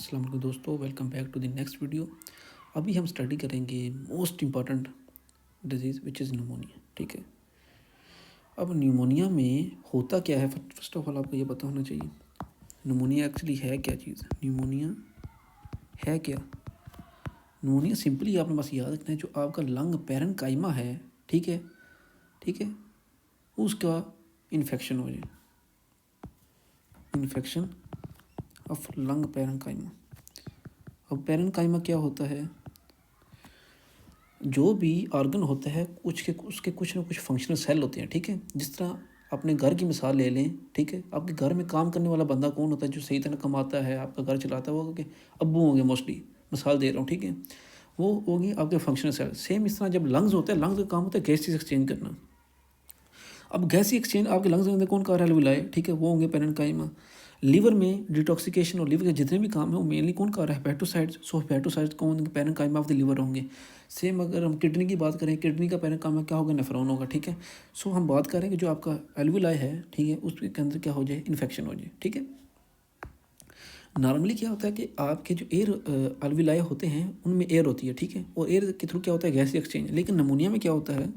अस्सलाम वालेकुम दोस्तों, welcome back to the next video. अभी हम स्टडी करेंगे most important disease which is pneumonia. ठीक है, अब न्यूमोनिया में होता क्या है, फर्स्ट ऑफ ऑल आपको ये पता होना चाहिए न्यूमोनिया एक्चुअली है क्या चीज़। न्यूमोनिया है क्या? न्यूमोनिया सिंपली आपने बस याद रखना है, जो आपका लंग पैरेन्काइमा है, ठीक है, ठीक है, उसका इन्फेक्शन हो जाए, इन्फेक्शन ऑफ लंग पैरेन्काइमा। अब पैरेन्काइमा क्या होता है? जो भी ऑर्गन होता है उसके कुछ ना कुछ फंक्शनल सेल होते हैं। ठीक है, जिस तरह अपने घर की मिसाल ले लें। ठीक है, आपके घर में काम करने वाला बंदा कौन होता है जो सही तरह कमाता है, आपका घर चलाता है? वो कि अब्बू होंगे मोस्टली, मिसाल दे रहा हूँ। ठीक है, वो होगी आपके फंक्शनल सेल। सेम इस तरह जब लंग्स होता है, लंग्स का काम होता है गैसेस एक्सचेंज करना। अब गैसी एक्सचेंज आपके लंग्स के अंदर कौन कर रहा है? अलविलाय। ठीक है, वो होंगे पैरेन्काइमा। लीवर में डिटॉक्सिकेशन और लीवर के जितने भी काम है वो मेनली कौन कर रहा है? हेपेटोसाइट्स। सो हेपेटोसाइट्स कौन? पैरेन्काइमा ऑफ द लीवर होंगे। सेम अगर हम किडनी की बात करें, किडनी का पैरेन्काइमा क्या होगा? नेफ्रॉन होगा। ठीक है, सो हम बात करें कि जो आपका एल्विलाई है, ठीक है, उसके अंदर क्या हो जाए? इन्फेक्शन हो जाए। ठीक है, नॉर्मली क्या होता है कि आपके जो एयर एल्विलाई होते हैं उनमें एयर होती है। ठीक है, और एयर के थ्रू क्या होता है? Gas exchange. लेकिन नमूनिया में क्या होता है?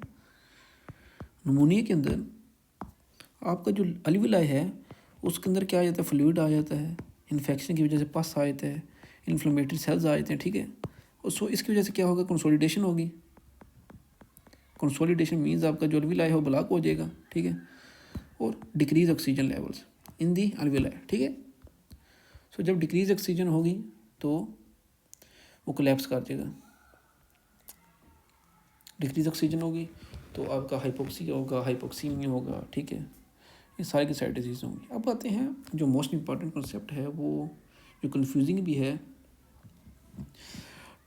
नमूनिया के अंदर आपका जो एल्विलाई है उसके अंदर क्या आ जाता है? फ्लूइड आ जाता है। इन्फेक्शन की वजह से पस आ जाते हैं, इन्फ्लेमेटरी सेल्स आ जाते हैं। ठीक है, और सो इसकी वजह से क्या होगा? कंसोलिडेशन होगी। कंसोलिडेशन मीन्स आपका जो एल्विलाई है वो ब्लॉक हो जाएगा। ठीक है, और decrease oxygen levels in the alveoli. ठीक है, सो जब डिक्रीज ऑक्सीजन होगी तो वो कोलैप्स कर जाएगा। डिक्रीज ऑक्सीजन होगी तो आपका हाइपोक्सिया होगा, हाइपोक्सीमिया होगा। ठीक है, ये सारे की सारी डिजीज़ होंगी। अब आते हैं जो मोस्ट इम्पॉर्टेंट कॉन्सेप्ट है, वो जो कन्फ्यूजिंग भी है,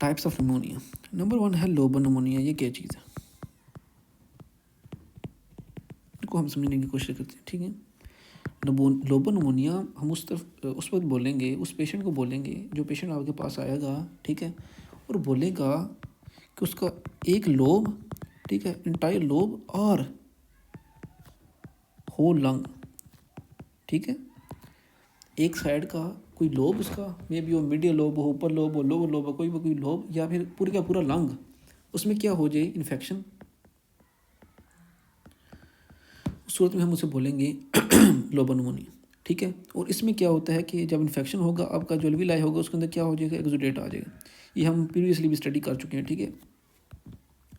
टाइप्स ऑफ निमोनिया। नंबर 1 है लोबो निमोनिया। ये क्या चीज़ है? इसको हम समझने की कोशिश करते हैं। ठीक है, लोबो निमोनिया हम उस वक्त बोलेंगे, उस पेशेंट को बोलेंगे, जो पेशेंट आपके पास आएगा, ठीक है, और बोलेगा कि उसका एक लोब, ठीक है, इंटायर लोब और होल लंग, ठीक है, एक साइड का कोई लोब, उसका मे बी वो मिडियल लोब हो, ऊपर लोब हो, लोअर लोब हो, कोई लोब, या फिर पूरे का पूरा लंग, उसमें क्या हो जाए? इन्फेक्शन। उस सूरत में हम उसे बोलेंगे लोबो निमोनिया। ठीक है, और इसमें क्या होता है कि जब इन्फेक्शन होगा, आपका जो एल्विलाई होगा उसके अंदर क्या हो जाएगा? एक्सुडेट आ जाएगा। ये हम प्रीवियसली भी स्टडी कर चुके हैं। ठीक है,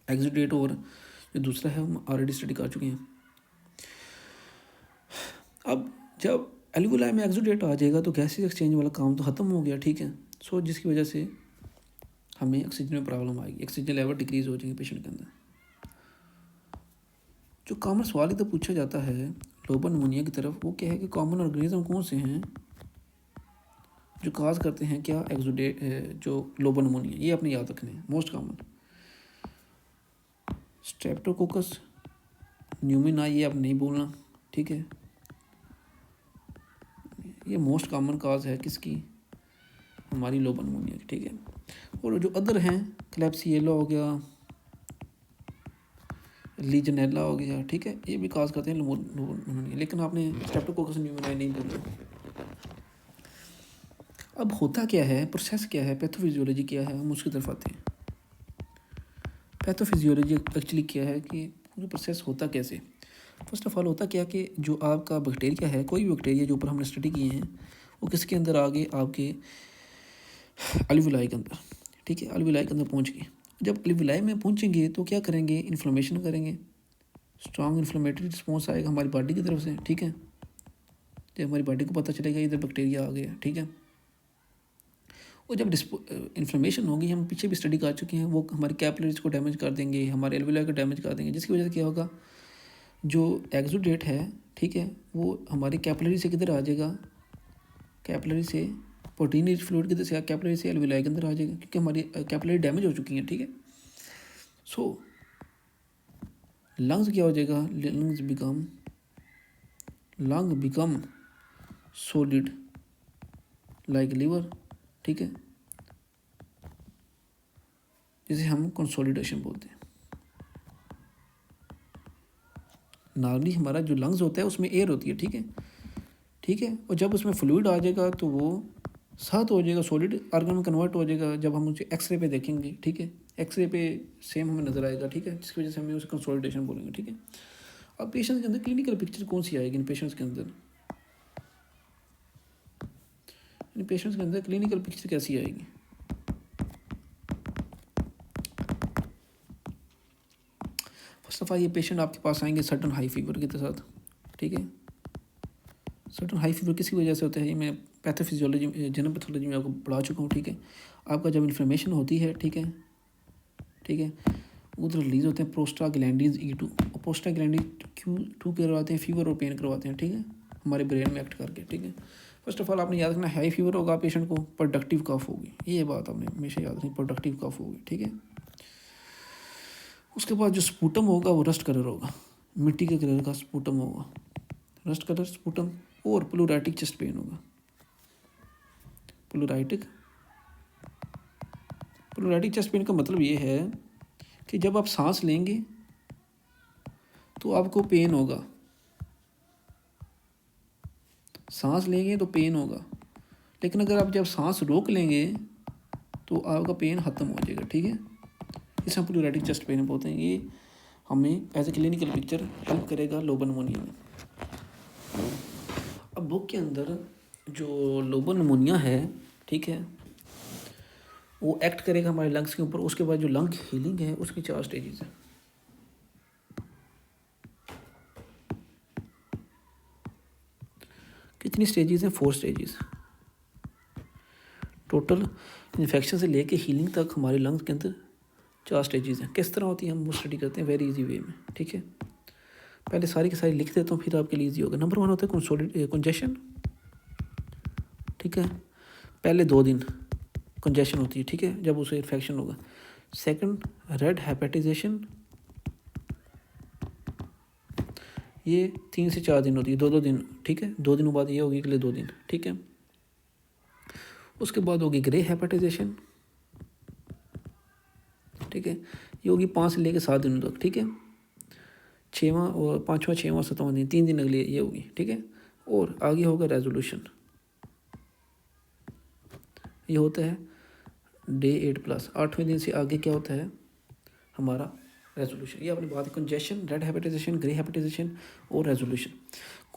एक्सुडेट और जो दूसरा है हम ऑलरेडी स्टडी कर चुके हैं। अब जब एल्विलाई में एक्सुडेट आ जाएगा तो गैसेस एक्सचेंज वाला काम तो ख़त्म हो गया। ठीक है, सो जिसकी वजह से हमें ऑक्सीजन में प्रॉब्लम आएगी, ऑक्सीजन लेवल डिक्रीज़ हो जाएगी पेशेंट के अंदर। जो कॉमन सवाल इधर पूछा जाता है लोबो निमोनिया की तरफ, वो क्या है कि कॉमन ऑर्गेनिज्म कौन से हैं जो काज करते हैं क्या एक्सुडेट, जो लोबो निमोनिया? ये आपने याद रखने हैं। मोस्ट कॉमन स्ट्रेप्टोकोकस न्यूमोनिया, ये आप नहीं बोलना। ठीक है, ये मोस्ट कॉमन काज है किसकी? हमारी लोबो निमोनिया की। ठीक है, और जो अदर हैं, क्लेप्सिएला हो गया, लीजनेला हो गया, ठीक है, ये भी काज करते हैं निमोनिया, लेकिन आपने स्ट्रेप्टोकोकस न्यूमोनिया नहीं बोलना। अब होता क्या है, प्रोसेस क्या है, पैथोफिजियोलॉजी क्या है, हम उसकी तरफ आते हैं। पैथोफिजियोलॉजी एक्चुअली क्या है कि पूरा प्रोसेस होता कैसे? फर्स्ट ऑफ ऑल होता क्या कि जो आपका बैक्टीरिया है, कोई भी बैक्टीरिया जो ऊपर हमने स्टडी किए हैं, वो किसके अंदर आ गए? आपके एल्विलाई के अंदर। ठीक है, एल्विलाई के अंदर पहुँच गए। जब एल्विलाई में पहुँचेंगे तो क्या करेंगे? इन्फ्लेमेशन करेंगे, स्ट्रॉन्ग इन्फ्लेमेटरी रिस्पॉन्स आएगा हमारी बॉडी की तरफ से। ठीक है, जब हमारी बॉडी को पता चलेगा इधर बैक्टीरिया आ गया। ठीक है, और जब इन्फ्लेमेशन होगी, हम पीछे भी स्टडी कर चुके हैं, वो हमारे कैपिलरीज को डैमेज कर देंगे, हमारे एल्विलाई को डैमेज कर देंगे, जिसकी वजह से क्या होगा? जो एक्सुडेट है, ठीक है, वो हमारे कैपिलरी से किधर आ जाएगा? कैपिलरी से प्रोटीन रिच फ्लूइड किधर से? कैपिलरी से एल्विलाई के अंदर आ जाएगा, क्योंकि हमारी कैपिलरी डैमेज हो चुकी हैं। ठीक है, सो लंग्स क्या हो जाएगा? Lung become solid like liver. ठीक है, जिसे हम कंसोलिडेशन बोलते हैं। नॉर्मली हमारा जो लंग्स होता है उसमें एयर होती है। ठीक है, ठीक है, और जब उसमें फ्लूइड आ जाएगा तो वो साथ हो जाएगा, सॉलिड आर्गन में कन्वर्ट हो जाएगा जब हम उसे एक्सरे पे देखेंगे, ठीक है। एक्सरे पे सेम हमें नज़र आएगा, ठीक है, जिसकी वजह से हमें उसे कंसोलिडेशन बोलेंगे, ठीक है। अब पेशेंट्स के अंदर क्लिनिकल पिक्चर कौन सी आएगी इन पेशेंट्स के अंदर, इन पेशेंट्स के अंदर क्लिनिकल पिक्चर कैसी आएगी। फर्स्ट ऑफ ऑल ये पेशेंट आपके पास आएंगे सडन हाई फीवर के साथ, ठीक है। सडन हाई फीवर किसी वजह से होता है, ये मैं पैथोफिजियोलॉजी जनरल पैथोलॉजी में आपको पढ़ा चुका हूँ, ठीक है। आपका जब इन्फ्लेमेशन होती है, ठीक है, ठीक है, उधर रिलीज होते हैं प्रोस्टाग्लैंडिन्स E2 और प्रोस्टाग्लैंडिन Q2 करवाते हैं, फीवर और पेन करवाते हैं, ठीक है, हमारे ब्रेन में एक्ट करके, ठीक है। फर्स्ट ऑफ ऑल आपने याद रखना, हाई फीवर होगा पेशेंट को, प्रोडक्टिव कफ होगी, ये बात आपने हमेशा याद रखनी, प्रोडक्टिव कफ होगी, ठीक है। उसके बाद जो स्पूटम होगा वो रस्ट कलर होगा, मिट्टी के कलर का स्पूटम होगा, रस्ट कलर स्पूटम, और प्लूराइटिक चेस्ट पेन होगा। प्लूराइटिक चेस्ट पेन का मतलब ये है कि जब आप सांस लेंगे तो आपको पेन होगा, सांस लेंगे तो पेन होगा, लेकिन अगर आप जब सांस रोक लेंगे तो आपका पेन ख़त्म हो जाएगा, ठीक है। इसे हम प्लूराइटिक चेस्ट पेन बोलते हैं। ये हमें as a clinical picture help करेगा लोबल निमोनिया में। अब बुक के अंदर जो लोबल निमोनिया है, ठीक है, वो एक्ट करेगा हमारे लंग्स के ऊपर। उसके बाद जो लंग हीलिंग है उसकी 4 स्टेजेस हैं। कितनी स्टेजेस हैं? 4 स्टेजेस। टोटल इन्फेक्शन से लेके हीलिंग तक हमारे लंग्स के अंदर 4 स्टेजेस हैं। किस तरह होती है हम वो स्टडी करते हैं वेरी इजी वे में, ठीक है। पहले सारी की सारी लिख देता हूँ, फिर आपके लिए इजी होगा। नंबर 1 होता है कंजेशन, ठीक है, पहले 2 दिन कंजेशन होती है, ठीक है, जब उसे इन्फेक्शन होगा। सेकंड रेड हेपेटाइजेशन, ये 3 से 4 दिन होती है, 2-2 दिन, ठीक है, 2 दिनों बाद ये होगी, अगले 2 दिन, ठीक है। उसके बाद होगी ग्रे हेपेटाइजेशन, ठीक है, ये होगी 5 से लेकर 7 दिनों तक, ठीक है। 6वां और 5वां 6वां 7वां दिन, 3 दिन अगले ये होगी, ठीक है। और आगे होगा रेजोल्यूशन, ये होता है डे 8+। 8वें दिन से आगे क्या होता है हमारा रेजोल्यूशन। ये अपनी बात है, congestion, red hepatization, grey hepatization और रेजोल्यूशन।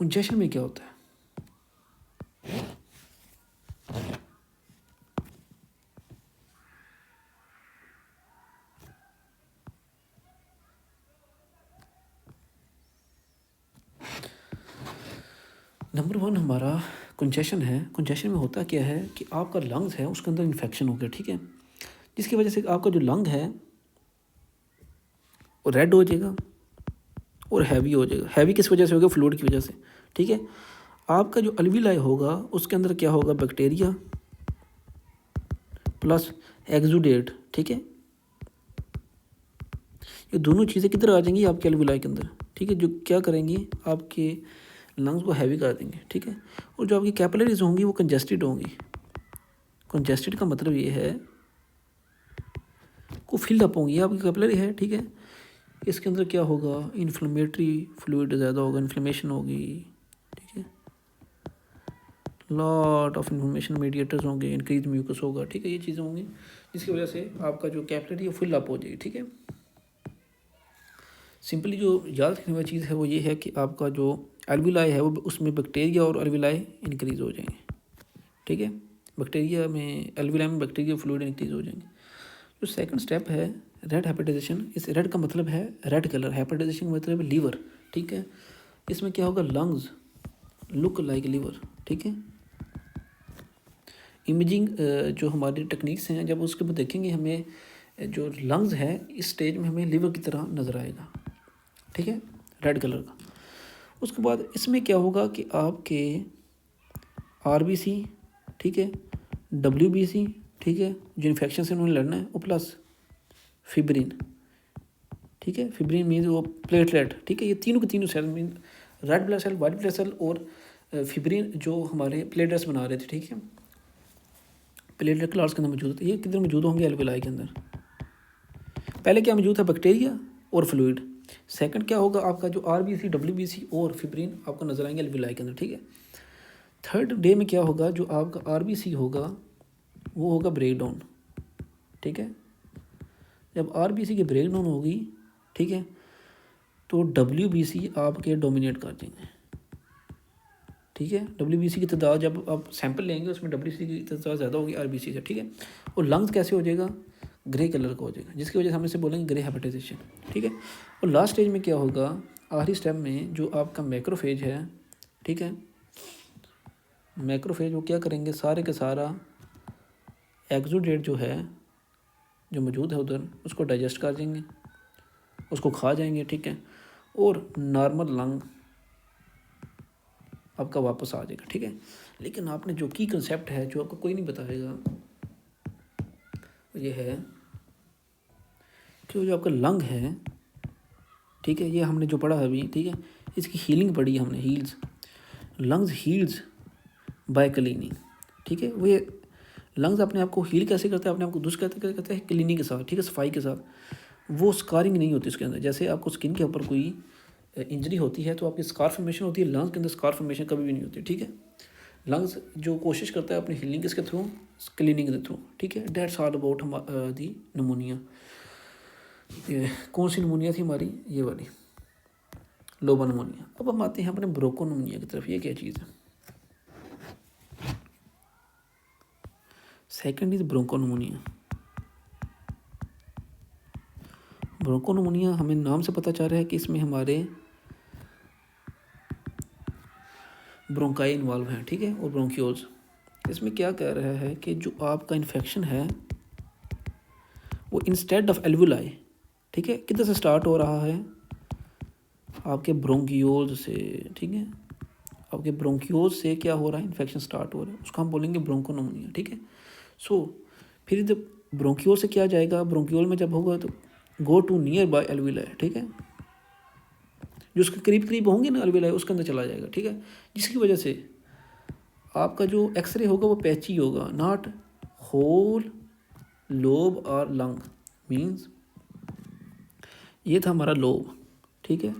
कंजेशन में क्या होता है? नंबर 1 हमारा कंजेशन है। कंजेशन में होता क्या है कि आपका लंग्स है उसके अंदर इन्फेक्शन हो गया, ठीक है, जिसकी वजह से आपका जो लंग है वो रेड हो जाएगा और हैवी हो जाएगा। हैवी किस वजह से होगा? फ्लूइड की वजह से, ठीक है। आपका जो अल्वीलाई होगा उसके अंदर क्या होगा? बैक्टीरिया प्लस एक्सुडेट, ठीक है। ये दोनों चीज़ें किधर आ जाएंगी? आपके अल्वीलाई के अंदर, ठीक है, जो क्या करेंगी आपके लंग्स को हैवी कर देंगे, ठीक है। और जो आपकी कैपिलरीज होंगी वो कंजेस्टेड होंगी। कंजेस्टेड का मतलब ये है को फिल अप होंगी, आपकी कैपिलरी है, ठीक है। इसके अंदर क्या होगा? इन्फ्लेमेटरी फ्लूइड ज़्यादा होगा, इन्फ्लेमेशन होगी, ठीक है, लॉट ऑफ इन्फ्लेमेशन मीडिएटर्स होंगे, इंक्रीज म्यूकस होगा, ठीक है, ये चीज़ें होंगी जिसकी वजह से आपका जो कैपिलरी है फिल अप हो जाएगी, ठीक है। सिंपली जो याद रखने वाली चीज़ है वो ये है कि आपका जो अल्वीलाई है वो उसमें बैक्टीरिया और अल्वीलाई इंक्रीज़ हो जाएंगे, ठीक है। बैक्टीरिया में, अल्वीलाई में बैक्टीरिया फ्लूइड इंक्रीज़ हो जाएंगे। जो सेकंड स्टेप है रेड हेपेटाइजेशन, इस रेड का मतलब है रेड कलर, हेपेटाइजेशन का मतलब है लीवर, ठीक है। इसमें क्या होगा? लंग्स लुक लाइक लीवर, ठीक है। इमेजिंग जो हमारी टेक्निक्स हैं, जब उसके बाद देखेंगे हमें जो लंग्स है इस स्टेज में हमें लीवर की तरह नज़र आएगा, ठीक है, रेड कलर का। उसके बाद इसमें क्या होगा कि आपके RBC, ठीक है, WBC, ठीक है, जो इन्फेक्शन से उन्होंने लड़ना है, और प्लस फिब्रिन, ठीक है। फिब्रिन मीन्स वो प्लेटलेट, ठीक है। ये तीनों के तीनों cell mean red blood cell, white blood cell और फिब्रिन जो हमारे प्लेटलेट्स बना रहे थे, ठीक है, प्लेटलेट क्लास के अंदर मौजूद होते हैं। ये किधर मौजूद होंगे? अल्वीलाई के अंदर। पहले क्या मौजूद है? बैक्टीरिया और फ्लूइड। सेकंड क्या होगा? आपका जो RBC, WBC और फिब्रिन आपको नजर आएंगे अल्वीलाई के अंदर, ठीक है। थर्ड डे में क्या होगा, जो आपका आरबीसी होगा वो होगा ब्रेक डाउन, ठीक है। जब आरबीसी की ब्रेक डाउन होगी, ठीक है, तो डब्ल्यूबीसी आपके डोमिनेट कर देंगे, ठीक है। डब्ल्यूबीसी की तादाद जब आप सैंपल लेंगे उसमें डब्ल्यूबीसी की तादाद ज़्यादा होगी आरबीसी से, ठीक है। और लंग्स कैसे हो जाएगा, ग्रे कलर का हो जाएगा, जिसकी वजह से हम इसे बोलेंगे ग्रे हेपेटाइजेशन, ठीक है। और लास्ट स्टेज में क्या होगा, आखिरी स्टेप में जो आपका मैक्रोफेज है, ठीक है, मैक्रोफेज वो क्या करेंगे, सारे के सारा एक्सुडेट जो है जो मौजूद है उधर उसको डाइजेस्ट कर देंगे, उसको खा जाएंगे, ठीक है। और नॉर्मल लंग आपका वापस आ जाएगा, ठीक है। लेकिन आपने जो की कंसेप्ट है जो आपको कोई नहीं बताएगा, ये है कि जो आपका लंग है, ठीक है, ये हमने जो पढ़ा है अभी, ठीक है, इसकी हीलिंग पढ़ी है हमने, heels lungs heels bye cleaning, ठीक है। वो ये लंग्स अपने आप को हील कैसे करते हैं, अपने आप को दुरुस्त करते हैं क्लीनिंग के साथ, ठीक है, सफाई के साथ। वो स्कारिंग नहीं होती उसके अंदर, जैसे आपको स्किन के ऊपर कोई इंजरी होती है तो आपकी स्कार फॉर्मेशन होती है, लंग्स के अंदर स्कार फॉर्मेशन कभी भी नहीं होती, ठीक है। लंग्स जो कोशिश करता है अपनी हीलिंग किसके थ्रू, क्लीनिंग के थ्रू, ठीक है। Dates all about the pneumonia. ये कौन सी नमोनिया थी हमारी, ये वाली लोबा नमोनिया। अब हम आते हैं अपने ब्रोको नमोनिया की तरफ। ये क्या चीज़ है, सेकंड इज ब्रोंकोनमोनिया। ब्रोंकोनमोनिया हमें नाम से पता चल रहा है कि इसमें हमारे ब्रोंकाई इन्वॉल्व हैं, ठीक है, और ब्रोंक्यूल्स। इसमें क्या कह रहा है कि जो आपका इन्फेक्शन है वो इंस्टेड ऑफ एल्वुलाई, ठीक है, किधर से स्टार्ट हो रहा है, आपके ब्रोंक्यूल्स से, ठीक है। आपके ब्रोंक्यूल्स से क्या हो रहा है, इन्फेक्शन स्टार्ट हो रहा है, उसको हम बोलेंगे ब्रोंकोनमोनिया, ठीक है। सो फिर जब ब्रोंक्यूल से क्या जाएगा, ब्रोंक्यूल में जब होगा तो go to nearby alveoli, ठीक है, जो उसके करीब करीब होंगे ना एल्वुलाई उसके अंदर चला जाएगा, ठीक है। जिसकी वजह से आपका जो एक्सरे होगा वो पैची होगा, नॉट होल लोब और लंग। मीन्स ये था हमारा लोब, ठीक है,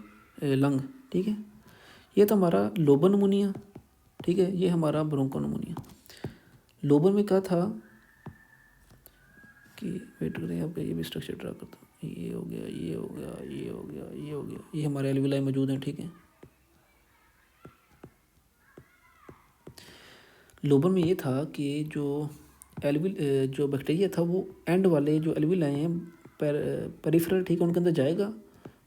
लंग, ठीक है, ये था हमारा लोबन नमोनिया, ठीक है, ये हमारा ब्रोंकोनमोनिया। लोबन में क्या था कि वेट करें, यहाँ पे ये भी स्ट्रक्चर ड्रा करता हूँ, ये हो गया, ये हो गया, ये हो गया, ये हो गया, ये हमारे एल्वुलाई मौजूद हैं, ठीक है। लोबन में ये था कि जो जो बैक्टीरिया था वो एंड वाले जो एल्वुलाई हैं पेरिफेरल, ठीक है, उनके अंदर जाएगा,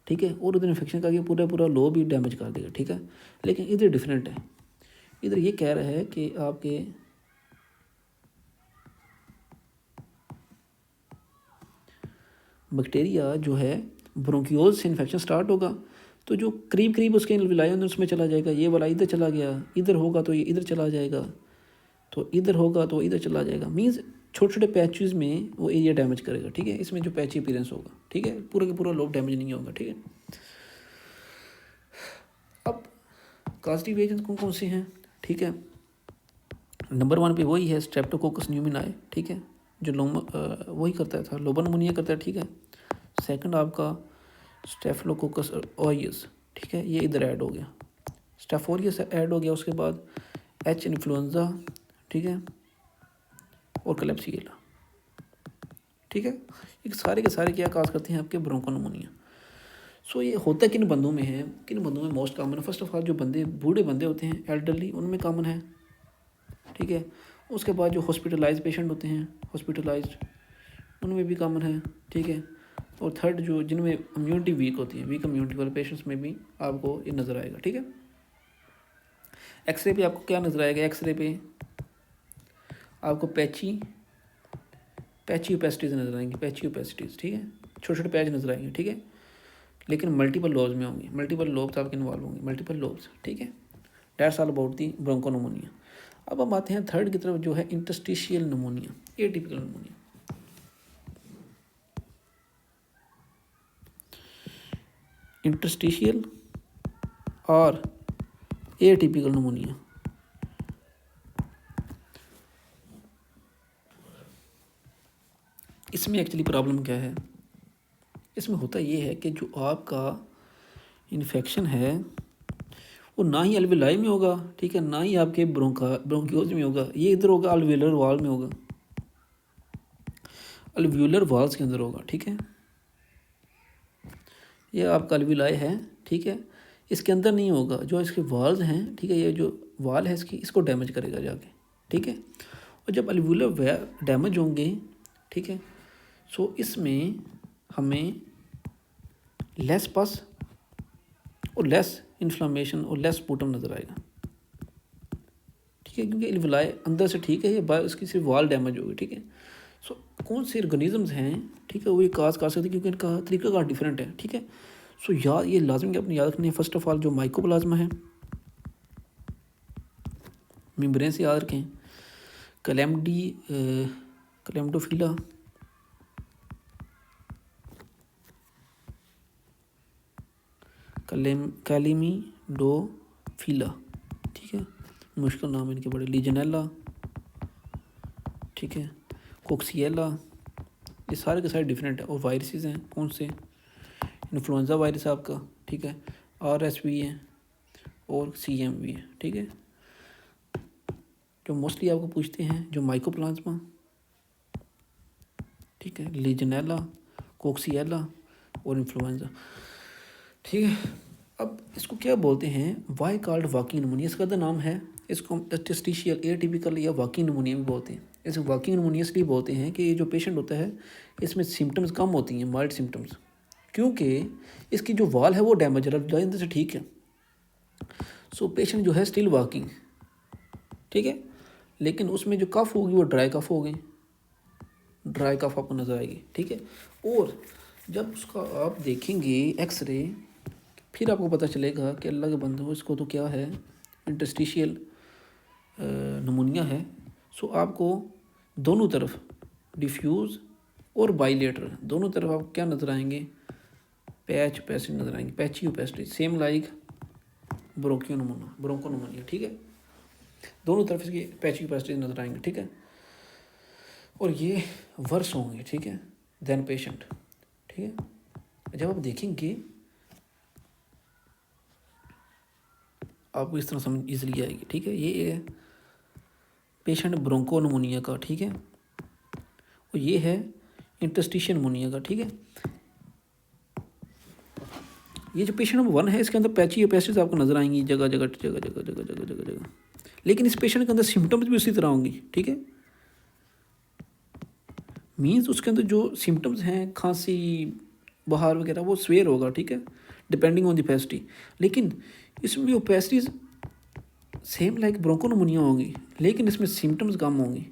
ठीक है, और उधर इन्फेक्शन करके पूरा पूरा लोब ही डैमेज कर देगा, ठीक है। लेकिन इधर डिफरेंट है, इधर ये कह रहा है कि आपके बैक्टीरिया जो है ब्रोंक्यूल से इन्फेक्शन स्टार्ट होगा तो जो करीब करीब उसके एल्वुलाई उसमें चला जाएगा, ये वाला इधर चला गया, इधर होगा तो ये इधर चला जाएगा, तो इधर होगा तो इधर चला जाएगा। मीन्स छोटे छोटे पैचेस में वो एरिया डैमेज करेगा, ठीक है। इसमें जो पैची अपीयरेंस होगा, ठीक है, पूरा का पूरा लोब डैमेज नहीं होगा, ठीक है। अब कास्टिव एजेंट कौन कौन से हैं, ठीक है। नंबर 1 पे वही है स्ट्रेप्टोकोकस न्यूमोनियाe, ठीक है, जो वही करता था, लोबन नमोनिया करता है, ठीक है। सेकंड आपका स्टेफिलोकोकस ऑरियस, ठीक है, ये इधर ऐड हो गया, स्टेफ ऑरियस ऐड हो गया। उसके बाद एच इन्फ्लुएंजा, ठीक है, और क्लेप्सियला, ठीक है। ये सारे के सारे क्या काज करते हैं, आपके ब्रोंकोनमोनिया। सो ये होता किन बंदों में है, किन बंदों में मोस्ट कॉमन है। फर्स्ट ऑफ ऑल जो बंदे बूढ़े बंदे होते हैं, एल्डरली, उनमें कॉमन है, ठीक है। उसके बाद जो हॉस्पिटलाइज पेशेंट होते हैं, हॉस्पिटलाइज्ड, उनमें भी कॉमन है, ठीक है। और थर्ड जो जिनमें इम्यूनिटी वीक होती है, वीक इम्यूनिटी वाले पेशेंट्स में भी आपको ये नज़र आएगा, ठीक है। एक्सरे पे आपको क्या नज़र आएगा, एक्सरे पे आपको पैची ओपेसिटीज़ नज़र आएंगी, पैची ओपेसिटीज़, ठीक है, छोटे छोटे पैच नज़र आएंगे, ठीक है। लेकिन मल्टीपल लोब्स में होंगे, मल्टीपल लोब्स आपके इन्वॉल्व होंगे, मल्टीपल लोब्स, ठीक है। That's all about the ब्रोंकोनमोनिया। अब हम आते हैं थर्ड की तरफ, जो है interstitial pneumonia, atypical pneumonia. Interstitial और एटिपिकल नमोनिया, इसमें एक्चुअली प्रॉब्लम क्या है, इसमें होता ये है कि जो आपका इन्फेक्शन है वो ना ही अल्वेलाई में होगा, ठीक है, ना ही आपके ब्रोंकियोज में होगा, ये इधर होगा अल्वेलर वाल में होगा, अल्व्यूलर वाल्स के अंदर होगा, ठीक है। ये आपका अल्वेलाई है, ठीक है, इसके अंदर नहीं होगा, जो इसके वाल्स हैं, ठीक है, ये जो वाल है इसको डैमेज करेगा जाके, ठीक है। और जब अल्वेलर डैमेज होंगे, ठीक है, सो इसमें हमें लेस पस और लेस इन्फ्लामेशन और लेस स्पूटम नज़र आएगा, ठीक है, क्योंकि अल्वेलाई अंदर से ठीक है, ये इसकी सिर्फ वाल डैमेज होगी, ठीक है। सो कौन से ऑर्गेनिजम्स हैं, ठीक है, वो ये काज कर सकते हैं, क्योंकि इनका तरीका कार डिफरेंट है, ठीक है। सो ये लाजमी अपने याद रखनी है। फर्स्ट ऑफ ऑल जो माइकोप्लाज्मा है, मेम्ब्रेन से याद रखें, कैलेम्डोफिला, कैलिमिडोफिला, ठीक है, मुश्किल नाम है इनके बड़े, लीजनेला, ठीक है, कोक्सिएला, ये सारे के सारे डिफरेंट है। और वायरसेस हैं कौन से, इन्फ्लुएंजा वायरस आपका, ठीक है, RSV है और CMV है, ठीक है। जो मोस्टली आपको पूछते हैं जो माइकोप्लाज्मा, ठीक है, लीजनेला, कोक्सिएला और इन्फ्लुएंजा, ठीक है। अब इसको क्या बोलते हैं, वाई कॉल्ड वाकिंग निमोनिया, इसका तो नाम है, इसको इंटरस्टिशियल एटिपिकल या वाकिंग निमोनिया भी बोलते हैं। इसे वाकिंग निमोनिया इसलिए बोलते हैं कि ये जो पेशेंट होता है इसमें सिम्टम्स कम होती हैं, माइल्ड सिम्टम्स, क्योंकि इसकी जो वाल है वो डैमेज है, अंदर से ठीक है। सो पेशेंट जो है स्टिल वाकिंग, ठीक है, लेकिन उसमें जो कफ होगी वो ड्राई कफ होगी, ड्राई कफ आपको नज़र आएगी, ठीक है। और जब उसका आप देखेंगे एक्सरे, फिर आपको पता चलेगा कि अल्लाह के बंदे इसको तो क्या है, इंटरस्टिशियल नमूनिया है। सो आपको दोनों तरफ डिफ्यूज़ और बाइलेटरल दोनों तरफ आपको क्या नज़र आएंगे, पैच पैसेज नज़र आएंगे, पैची ओपेसिटी, सेम लाइक ब्रोंकोनोमोनिया, ठीक है, दोनों तरफ इसकी पैची ओपेसिटी नज़र आएंगे, ठीक है। और ये वर्स होंगे, ठीक है, देन पेशेंट, ठीक है। जब आप देखेंगे आपको इस तरह समझ ईजिली आएगी, ठीक है। ये है पेशेंट ब्रोंकोनोमोनिया का, ठीक है, और ये है इंटरस्टिशियल निमोनिया का, ठीक है। ये जो पेशेंट नंबर 1 है इसके अंदर पैची ओपेसिटीज आपको नजर आएंगी जगह जगह जगह जगह जगह जगह जगह जगह, लेकिन इस पेशेंट के अंदर सिम्टम्स भी उसी तरह होंगी, ठीक है। मीन्स उसके अंदर जो सिम्टम्स हैं, खांसी, बुखार वगैरह, वो स्वेयर होगा, ठीक है, डिपेंडिंग ऑन द ओपेसिटी। लेकिन इसमें ओपेसिटीज सेम लाइक ब्रोंकोनोमोनिया होंगी, लेकिन इसमें सिम्टम्स कम होंगी,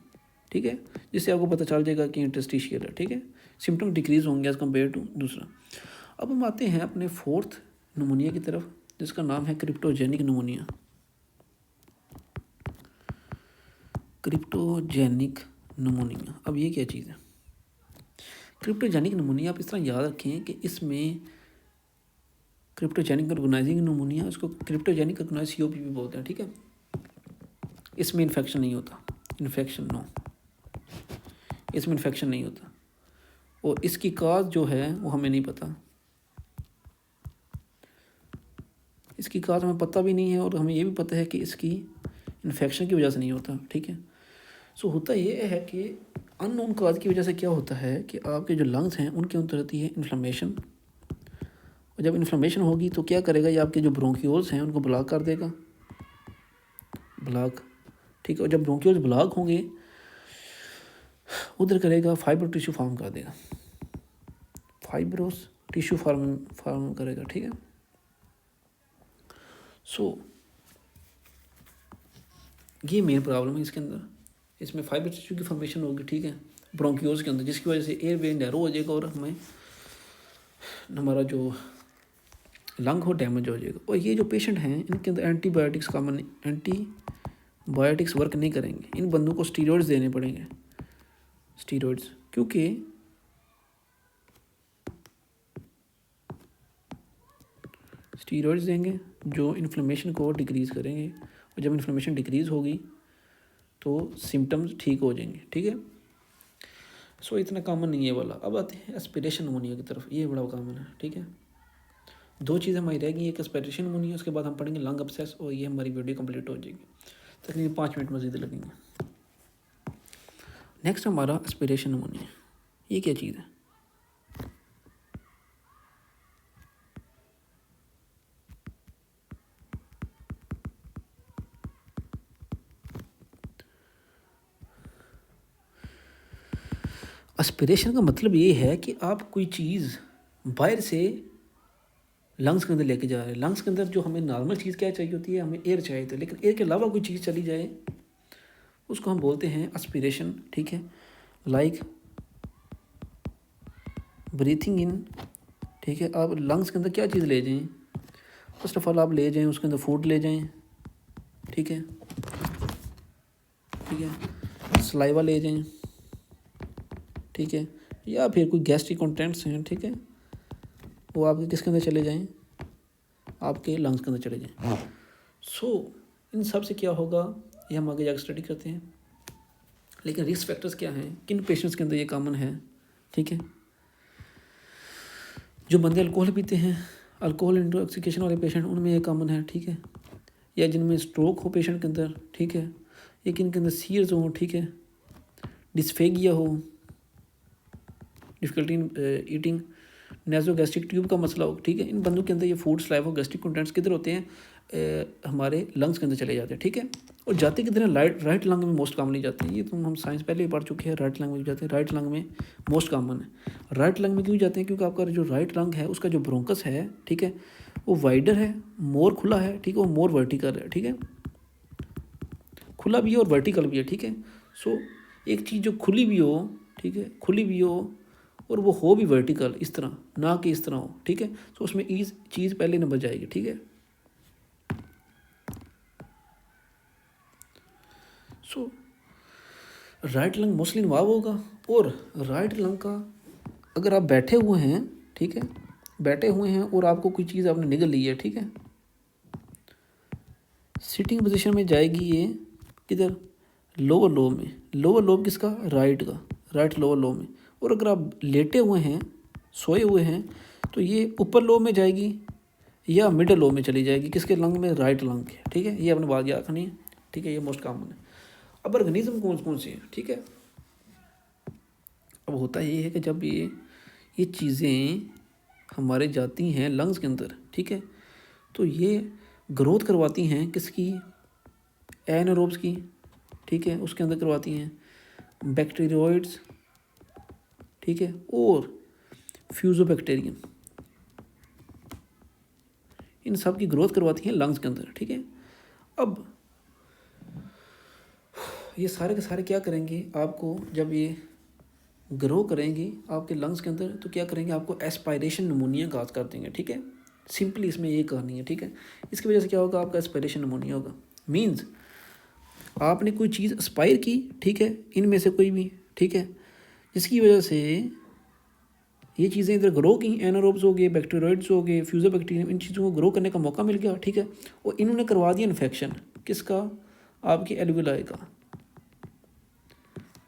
ठीक है, जिससे आपको पता चल जाएगा कि इंटरस्टिशियल है, ठीक है। सिम्टम डिक्रीज होंगे एज कम्पेयर टू दूसरा। अब हम आते हैं अपने फोर्थ निमोनिया की तरफ, जिसका नाम है क्रिप्टोजेनिक निमोनिया। क्रिप्टोजेनिक निमोनिया, अब ये क्या चीज़ है, क्रिप्टोजेनिक निमोनिया आप इस तरह याद रखें कि इसमें क्रिप्टोजेनिक ऑर्गेनाइजिंग निमोनिया, उसको क्रिप्टोजेनिक ऑर्गेनाइज COP भी बोलते हैं, ठीक है। इसमें इन्फेक्शन नहीं होता, इसमें इन्फेक्शन नहीं होता, और इसकी काज जो है वो हमें नहीं पता, इसकी काज हमें पता भी नहीं है, और हमें ये भी पता है कि इसकी इन्फेक्शन की वजह से नहीं होता, ठीक है। सो होता ये है कि अननोन काज की वजह से क्या होता है कि आपके जो लंग्स हैं उनके अंदर रहती है इन्फ्लेमेशन, और जब इन्फ्लेमेशन होगी तो क्या करेगा, ये आपके जो ब्रोंक्यूल्स हैं उनको ब्लॉक कर देगा, ब्लॉक, ठीक है। और जब ब्रोंक्यूल्स ब्लॉक होंगे उधर करेगा फाइबर टिश्यू फॉर्म कर देगा, फाइब्रोस टिश्यू फॉर्म करेगा, ठीक है। सो ये मेन प्रॉब्लम है इसके अंदर, इसमें फाइबर टिश्यू की फॉर्मेशन होगी, ठीक है, ब्रोंक्यूल्स के अंदर, जिसकी वजह से एयर वे नैरो हो जाएगा और हमें हमारा जो लंग हो डैमेज हो जाएगा। और ये जो पेशेंट हैं इनके अंदर एंटीबायोटिक्स वर्क नहीं करेंगे, इन बंदों को स्टीरॉइड्स देने पड़ेंगे, स्टीरॉइड्स, क्योंकि स्टीरॉइड्स देंगे जो इन्फ्लेमेशन को डिक्रीज़ करेंगे, और जब इन्फ्लेमेशन डिक्रीज़ होगी तो सिम्टम्स ठीक हो जाएंगे, ठीक है। सो इतना कॉमन नहीं है वाला। अब आते हैं एस्पिरेशन निमोनिया की तरफ, ये बड़ा कॉमन है, ठीक है। 2 चीज़ें हमारी रहेगी, एक एस्पिरेशन निमोनिया, उसके बाद हम पढ़ेंगे लंग अब्सेस, और ये हमारी वीडियो कंप्लीट हो जाएगी। तकरीबन 5 मिनट मज़ीद लगेंगे। नेक्स्ट हमारा एस्पिरेशन निमोनिया, ये क्या चीज़ है? एस्पिरेशन का मतलब ये है कि आप कोई चीज़ बाहर से लंग्स के अंदर लेके जा रहे हैं। लंग्स के अंदर जो हमें नॉर्मल चीज़ क्या चाहिए होती है, हमें एयर चाहिए होती है, लेकिन एयर के अलावा कोई चीज़ चली जाए उसको हम बोलते हैं एस्पिरेशन, ठीक है। लाइक ब्रीथिंग इन, ठीक है। आप लंग्स के अंदर क्या चीज़ ले जाएं, फर्स्ट ऑफ ऑल आप ले जाएं उसके अंदर फूड ले जाएं, ठीक है, ठीक है, सलाइवा ले जाएं, ठीक है, या फिर कोई गैस्ट्रिक कंटेंट्स हैं, ठीक है, वो आपके किसके अंदर चले जाएं, आपके लंग्स के अंदर चले जाएं। सो इन सब से क्या होगा ये हम आगे जाकर स्टडी करते हैं, लेकिन रिस्क फैक्टर्स क्या हैं, किन पेशेंट्स के अंदर ये कॉमन है, ठीक है। जो बंदे अल्कोहल पीते हैं, अल्कोहल इंटॉक्सिकेशन वाले पेशेंट, उनमें ये कॉमन है, ठीक है। या जिनमें स्ट्रोक हो पेशेंट के अंदर, ठीक है, या किनके अंदर सीयर्स हो, ठीक है, डिस्फेगिया हो, डिफिकल्टी इन ईटिंग, नेज़ोगैस्ट्रिक ट्यूब का मसला हो, ठीक है। इन बंदों के अंदर ये फूड स्लाइवा गैस्ट्रिक कंटेंट्स किधर होते हैं, हमारे लंग्स के अंदर चले जाते हैं, ठीक है। और जाते किधर हैं, राइट लंग में मोस्ट कॉमनली जाते हैं। ये तो हम साइंस पहले ही पढ़ चुके हैं, राइट लंग में जाते हैं, राइट लंग में मोस्ट कॉमन है। राइट लंग में क्यों जाते हैं, क्योंकि आपका जो राइट लंग है उसका जो ब्रोंकस है, ठीक है, वो वाइडर है, मोर खुला है, ठीक है, वो मोर वर्टिकल है, ठीक है, खुला भी है और वर्टिकल भी है, ठीक है। सो एक चीज़ जो खुली भी हो, ठीक है, खुली भी हो और वो हो भी वर्टिकल इस तरह, ना कि इस तरह हो, ठीक है, तो उसमें चीज़ पहले नंबर जाएगी, ठीक है। सो राइट लंग मोस्टली इन्वॉल्व होगा, और राइट लंग का अगर आप बैठे हुए हैं, ठीक है, बैठे हुए हैं और आपको कोई चीज़ आपने निगल ली है, ठीक है, सिटिंग पोजीशन में जाएगी ये किधर, लोअर लोब में। लोअर लोब किसका, राइट का, राइट लोअर लोब में। और अगर आप लेटे हुए हैं, सोए हुए हैं, तो ये ऊपर लोब में जाएगी या मिडल लोब में चली जाएगी, किसके लंग में, राइट लंग के, ठीक है। ये अपने बात याद रखनी है, ठीक है, ये मोस्ट कॉमन है। अब ऑर्गेनिज्म कौन कौन से हैं, ठीक है। अब होता ये है कि जब ये चीज़ें हमारे जाती हैं लंग्स के अंदर, ठीक है, तो ये ग्रोथ करवाती हैं किसकी, एनारोब्स की, ठीक है, उसके अंदर करवाती हैं बैक्टीरियोइड्स, ठीक है, और फ्यूजोबैक्टीरियम, इन सब की ग्रोथ करवाती हैं लंग्स के अंदर, ठीक है। अब ये सारे के सारे क्या करेंगे, आपको जब ये ग्रो करेंगे आपके लंग्स के अंदर, तो क्या करेंगे, आपको एस्पायरेशन निमोनिया काज कर देंगे, ठीक है। सिंपली इसमें ये करनी है, ठीक है। इसकी वजह से क्या होगा, आपका एस्पायरेशन निमोनिया होगा। मीन्स आपने कोई चीज़ एस्पायर की, ठीक है, इनमें से कोई भी, ठीक है, जिसकी वजह से ये चीज़ें इधर ग्रो की, एनारोब्स हो गए, बैक्टीरियोइड्स हो गए, फ्यूजोबैक्टीरियम, इन चीज़ों को ग्रो करने का मौका मिल गया, ठीक है, और इन्होंने करवा दिया इन्फेक्शन किसका, आपकी एल्विलाई का,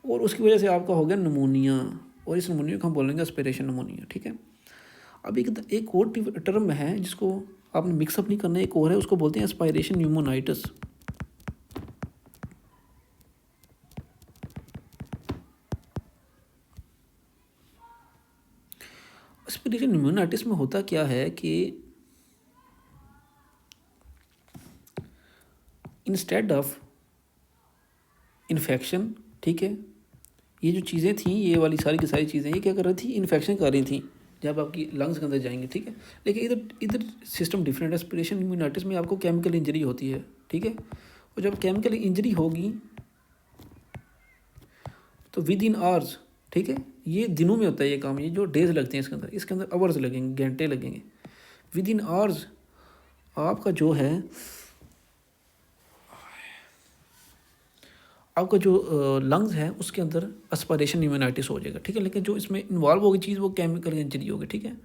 और उसकी वजह से आपका हो गया निमोनिया, और इस निमोनिया को हम बोलेंगे एस्पिरेशन निमोनिया, ठीक है। अब एक और टर्म है जिसको आपने मिक्सअप नहीं करना, एक और है, उसको बोलते हैं एस्पायरेशन न्यूमोनाइटिस। एस्पिरेशन न्यूमोनाइटिस में होता क्या है कि इंस्टेड ऑफ इन्फेक्शन, ठीक है, ये जो चीज़ें थी, ये वाली सारी की सारी चीज़ें ये क्या कर रही थी, इन्फेक्शन कर रही थी जब आपकी लंग्स के अंदर जाएंगे, ठीक है। लेकिन इधर इधर सिस्टम डिफरेंट है। एस्पिरेशन न्यूमोनाइटिस में आपको केमिकल इंजरी होती है, ठीक है, और जब केमिकल इंजरी होगी तो विद इन आवर्स, ठीक है, ये दिनों में होता है ये काम, ये जो डेज लगते हैं इसके अंदर आवर्स लगेंगे, घंटे लगेंगे। विद इन आवर्स आपका जो है, आपका जो लंग्स है उसके अंदर एस्पिरेशन न्यूमोनाइटिस हो जाएगा, ठीक है। लेकिन जो इसमें इन्वॉल्व होगी चीज़ वो केमिकल इंजरी होगी, ठीक है।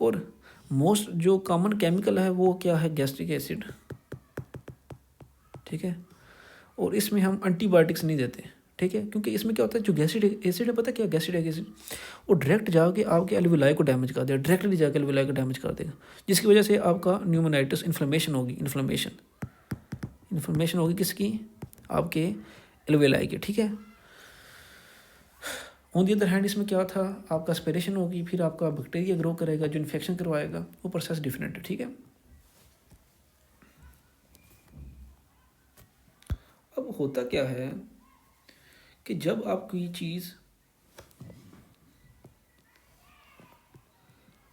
और मोस्ट जो कॉमन केमिकल है वो क्या है, गैस्ट्रिक एसिड, ठीक है, और इसमें हम एंटीबायोटिक्स नहीं देते, ठीक है, क्योंकि इसमें क्या होता है, जो गैस्ट्रिक एसिड है, पता क्या गैस्ट्रिक एसिड, वो डायरेक्ट जाके आपके एल्विलाई को डैमेज कर देगा, डायरेक्टली जाके एल्विलाई को डैमेज कर देगा, जिसकी वजह से आपका न्यूमोनाइटिस इन्फ्लेमेशन होगी, इन्फ्लेमेशन होगी किसकी, आपके एल्विलाई के, ठीक है। ऑन दी अदर हैंड इसमें क्या था, आपका एस्पिरेशन होगी, फिर आपका बैक्टीरिया ग्रो करेगा जो इन्फेक्शन करवाएगा, वो प्रोसेस डिफरेंट है, ठीक है। अब होता क्या है कि जब आप कोई चीज़,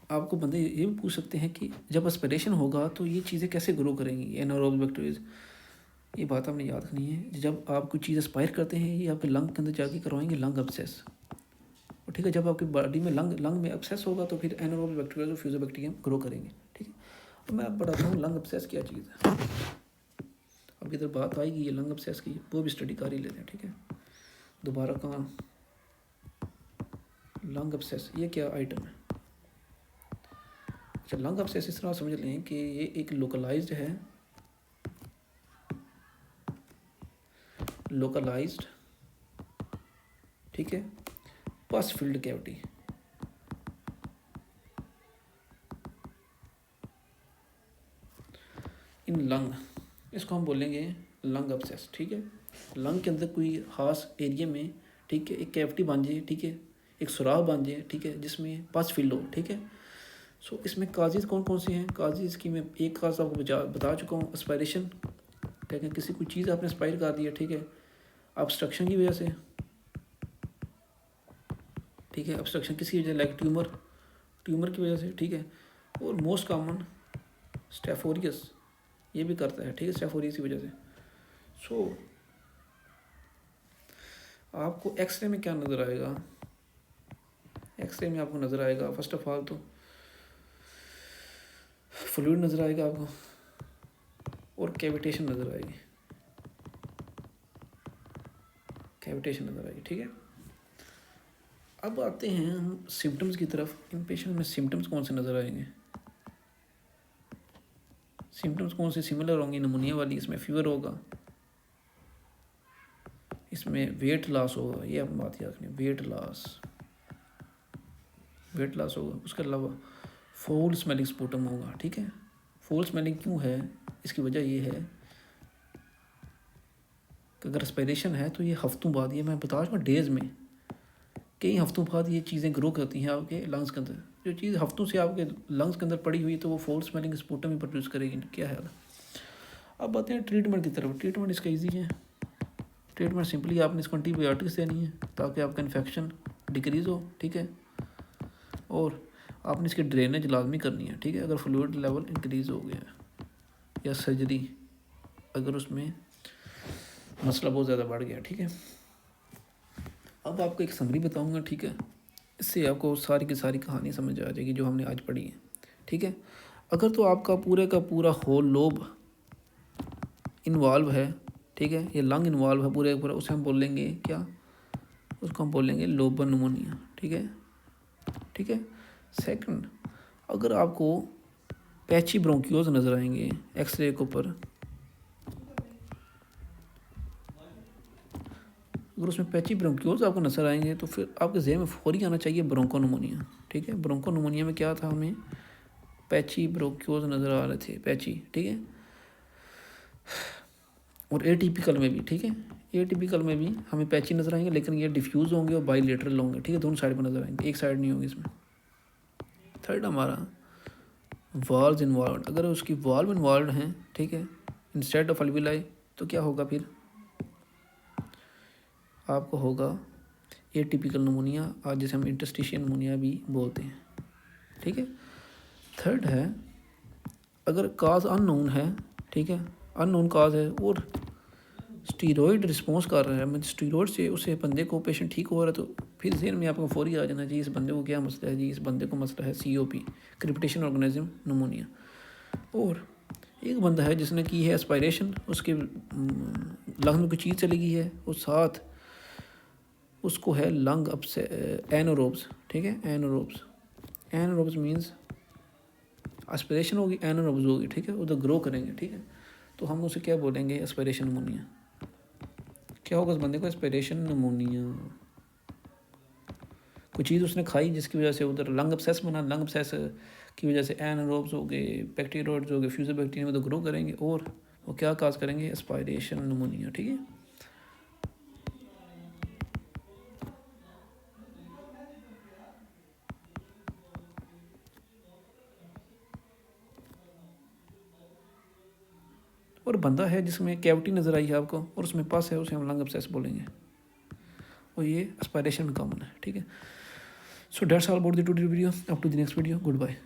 आपको बंदे ये भी पूछ सकते हैं कि जब एस्पिरेशन होगा तो ये चीज़ें कैसे ग्रो करेंगी, एनारोबिक बैक्टीरिया, ये बात आपने याद रखनी है। जब आप कोई चीज़ एस्पायर करते हैं, ये आपके लंग के अंदर जाके करवाएंगे लंग अब्सेस, और ठीक है, जब आपकी बॉडी में लंग में अब्सेस होगा तो फिर एनारोबिक बैक्टीरिया और फ्यूजो बैक्टीरिया ग्रो करेंगे, ठीक है। अब मैं आप बताता हूँ लंग अब्सेस क्या चीज़ है। अब इधर बात आएगी ये लंग अब्सेस की, वो भी स्टडी कर ही लेते हैं, ठीक है। दोबारा कहाँ, लंग अब्सेस ये क्या आइटम है। अच्छा, लंग अब्सेस इस तरह समझ लें कि ये एक लोकलाइज्ड है, ठीक है, पस फील्ड कैविटी, इन लंग, इसको हम बोलेंगे लंग अब्सेस, ठीक है। लंग के अंदर कोई खास एरिया में, ठीक है, एक कैविटी बन जाए, ठीक है, एक सुराख बन जाए, ठीक है, जिसमें पस फील्ड हो, ठीक है। सो इसमें काजेज़ कौन कौन से हैं, काजेज़ की मैं एक काज आपको बता चुका हूँ, एस्पायरेशन, ठीक है, किसी कोई चीज़ आपने एस्पायर कर दिया, ठीक है, ऑब्स्ट्रक्शन की वजह से, ठीक है, ऑब्स्ट्रक्शन किसी वजह, लाइक ट्यूमर की वजह से, ठीक है। और मोस्ट कॉमन स्टेफोरियस, ये भी करता है, ठीक है, स्टेफोरियस की वजह से। सो आपको एक्सरे में क्या नज़र आएगा, एक्सरे में आपको नज़र आएगा फर्स्ट ऑफ ऑल तो फ्लूइड नज़र आएगा आपको, और कैविटेशन नज़र आएगी, ठीक है। अब आते हैं हम सिम्टम्स की तरफ। इन पेशेंट में सिम्टम्स कौन से नज़र आएंगे, सिम्टम्स कौन से सिमिलर होंगे, नमूनिया वाली, इसमें फीवर होगा, इसमें वेट लॉस होगा, ये आप बात याद रखनी, वेट लॉस होगा। उसके अलावा फोल स्मेलिंग स्पूटम होगा, ठीक है। फोल स्मेलिंग क्यों है, इसकी वजह ये है कि अगर एस्पायरेशन है तो ये हफ्तों बाद, ये मैं बता रहा हूँ डेज़ में, कई हफ्तों बाद ये चीज़ें ग्रो करती हैं आपके लंग्स के अंदर। जो चीज़ हफ्तों से आपके लंग्स के अंदर पड़ी हुई तो वो फोल स्मेलिंग स्पूटम ही प्रोड्यूस करेगी, क्या है। अब आते हैं ट्रीटमेंट की तरफ। ट्रीटमेंट इसका ईजी है, ट्रीटमेंट सिंपली आपने इसको एंटीबायोटिक्स देनी है ताकि आपका इन्फेक्शन डिक्रीज़ हो, ठीक है, और आपने इसकी ड्रेनेज लाजमी करनी है, ठीक है, अगर फ्लूइड लेवल इंक्रीज़ हो गया या सर्जरी अगर उसमें मसला बहुत ज़्यादा बढ़ गया, ठीक है। अब आपको एक समरी बताऊंगा, ठीक है, इससे आपको सारी की सारी कहानी समझ आ जाएगी जो हमने आज पढ़ी है, ठीक है। अगर तो आपका पूरे का पूरा होल लोब इन्वॉल्व है, ठीक है, ये लंग इन्वॉल्व है पूरा, उसे हम बोलेंगे क्या, उसको हम बोलेंगे लोबल निमोनिया, ठीक है। सेकंड, अगर आपको पैची ब्रोंकियोज नज़र आएंगे एक्सरे के ऊपर, अगर उसमें पैची ब्रोंकियोज आपको नजर आएंगे तो फिर आपके जहन में फौरी आना चाहिए ब्रोंकोनिमोनिया, ठीक है। ब्रोंकोनिमोनिया में क्या था, हमें पैची ब्रोंकियोज नज़र आ रहे थे, पैची, ठीक है। और एटिपिकल में भी, ठीक है, एटिपिकल में भी हमें पैची नज़र आएंगे, लेकिन ये डिफ्यूज़ होंगे और बाईलेटरल होंगे, ठीक है, दोनों साइड पर नज़र आएंगे, एक साइड नहीं होगी इसमें। थर्ड हमारा वाल्व इन्वॉल्व, अगर उसकी वाल्व इन्वॉल्व हैं, ठीक है, इंस्टेड ऑफ अल्विलाई, तो क्या होगा फिर, आपको होगा एटिपिकल निमोनिया, आज जिसे हम इंटरस्टिशियल निमोनिया भी बोलते हैं, ठीक है। थर्ड है, अगर काज अननोन है, ठीक है, अननोन काज है और स्टीरॉयड रिस्पॉन्स कर रहा है, मतलब स्टीरॉयड से उसे बंदे को पेशेंट ठीक हो रहा है, तो फिर जहन में आपको फौरी आ जाना चाहिए इस बंदे को क्या मसला है जी, इस बंदे को मसला है COP, क्रिप्टेशन ऑर्गेनिज्म निमोनिया। और एक बंदा है जिसने की है एस्पायरेशन, उसके लंग में कोई चीज़ चली गई है, और साथ उसको है लंग अप से एनोरोब्स, ठीक है, एनोरोब्स मीन्स एस्पिरेशन होगी, एनोरोब्स होगी, ठीक है, उधर ग्रो करेंगे, ठीक है, तो हम उसे क्या बोलेंगे, एस्पिरेशन निमोनिया, क्या होगा उस बंदे को? एस्पिरेशन निमोनिया, कोई चीज़ उसने खाई जिसकी वजह से उधर लंग अब्सेस बना, लंग अब्सेस की वजह से एनारोब्स हो गए, बैक्टीरियोइड्स हो गए, फ्यूजर बैक्टीरिया में तो ग्रो करेंगे और वो क्या काज करेंगे? Aspiration pneumonia. ठीक है, और बंदा है जिसमें कैविटी नज़र आई है आपको और उसमें पस है, उसे हम लंग अब्सेस बोलेंगे और ये एस्पायरेशन कॉमन है। ठीक है, so that's all about the today video, up to the next video, good bye.